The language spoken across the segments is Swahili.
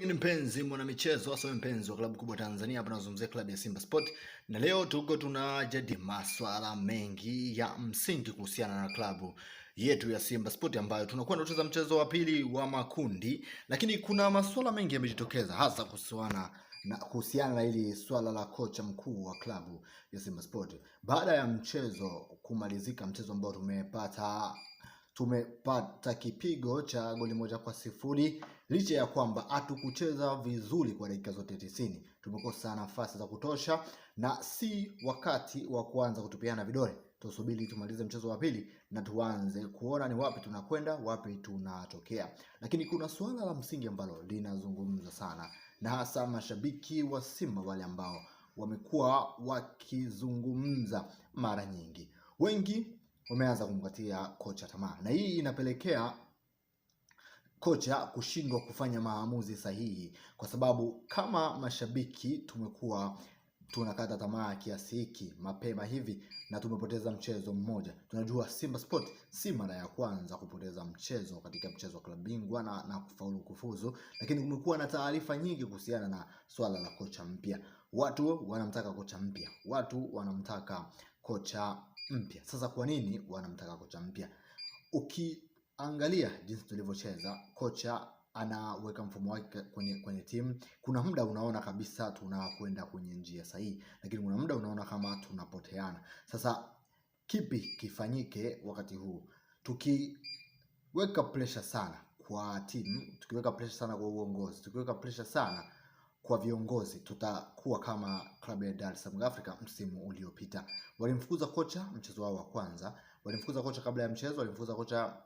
Ni mpenzi mwana michezo hasa mpenzi wa klabu kubwa Tanzania, hapa nazungumzia klabu ya Simba Sport, na leo tuko tunajadili masuala mengi ya msingi kuhusiana na klabu yetu ya Simba Sport ambayo tunakwenda kucheza mchezo wa pili wa makundi, lakini kuna masuala mengi yamejitokeza hasa kuhusiana na hili swala la kocha mkuu wa klabu ya Simba Sport baada ya mchezo kumalizika, mchezo ambao tumepata kipigo cha goli 1-0. Licha ya kwamba hatukucheza vizuri kwa dakika zote 90, tumekosa nafasi za kutosha na si wakati wa kuanza kutupiana vidole. Tusubiri tumalize mchezo wa pili na tuanze kuona ni wapi tunakwenda, wapi tunatokea. Lakini kuna suala la msingi ambalo linazungumzwa sana na hasa mashabiki wa Simba, wale ambao wamekuwa wakizungumza mara nyingi. Wengi wameanza kumkatia kocha tamaa, na hii inapelekea kocha kushindwa kufanya maamuzi sahihi, kwa sababu kama mashabiki tumekuwa tunakata tamaa kiasi hiki mapema hivi na tumepoteza mchezo mmoja. Tunajua Simba Sport si mara ya kwanza kupoteza mchezo katika mchezo wa klabu bingwa na kufuzu, lakini kumekuwa na taarifa nyingi kuhusiana na swala la kocha mpya. Watu wanamtaka kocha mpya, watu wanamtaka kocha mpya. Sasa kwa nini wanamtaka kocha mpya? Ukiangalia jinsi tulivyocheza, kocha anaweka mfumo wake kwenye timu. Kuna muda unaona kabisa tunakwenda kwenye njia sahihi, lakini kuna muda unaona kama tunapoteana. Sasa kipi kifanyike wakati huu? Tukiweka pressure sana kwa timu, tukiweka pressure sana kwa uongozi, tukiweka pressure sana kwa viongozi, tutakuwa kama klabu ya Dar es Salaam Africa msimu uliopita. Walimfukuza kocha mchezo wao wa kwanza, walimfukuza kocha kabla ya mchezo, walimfukuza kocha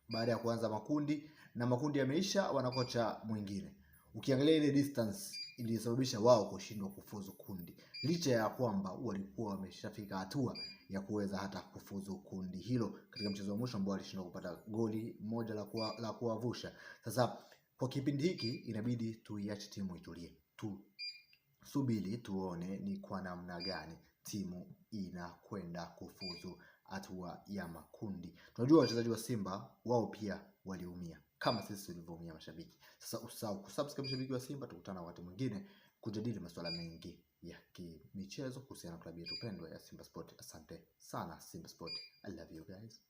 baada ya kuanza makundi, na makundi yameisha, wana kocha mwingine. Ukiangalia ile distance ilisababisha wao kushindwa kufuzu kundi, licha ya kwamba walikuwa wameshafika hatua ya kuweza hata kufuzu kundi hilo katika mchezo wa mwisho ambao walishindwa kupata goli moja la kuwavusha. Sasa kwa kipindi hiki inabidi tuiache timu itulie, tusubiri tuone ni kwa namna gani timu inakwenda kufuzu hatua ya makundi. Tunajua wachezaji wa Simba wao pia waliumia kama sisi tulivyoumia mashabiki. Sasa usahau kusubscribe mashabiki wa Simba, tukutana wakati mwingine kujadili masuala mengi ya kimichezo kuhusiana na klabu yetu pendwa ya Simba Sport. Asante sana Simba Sport. I love you guys.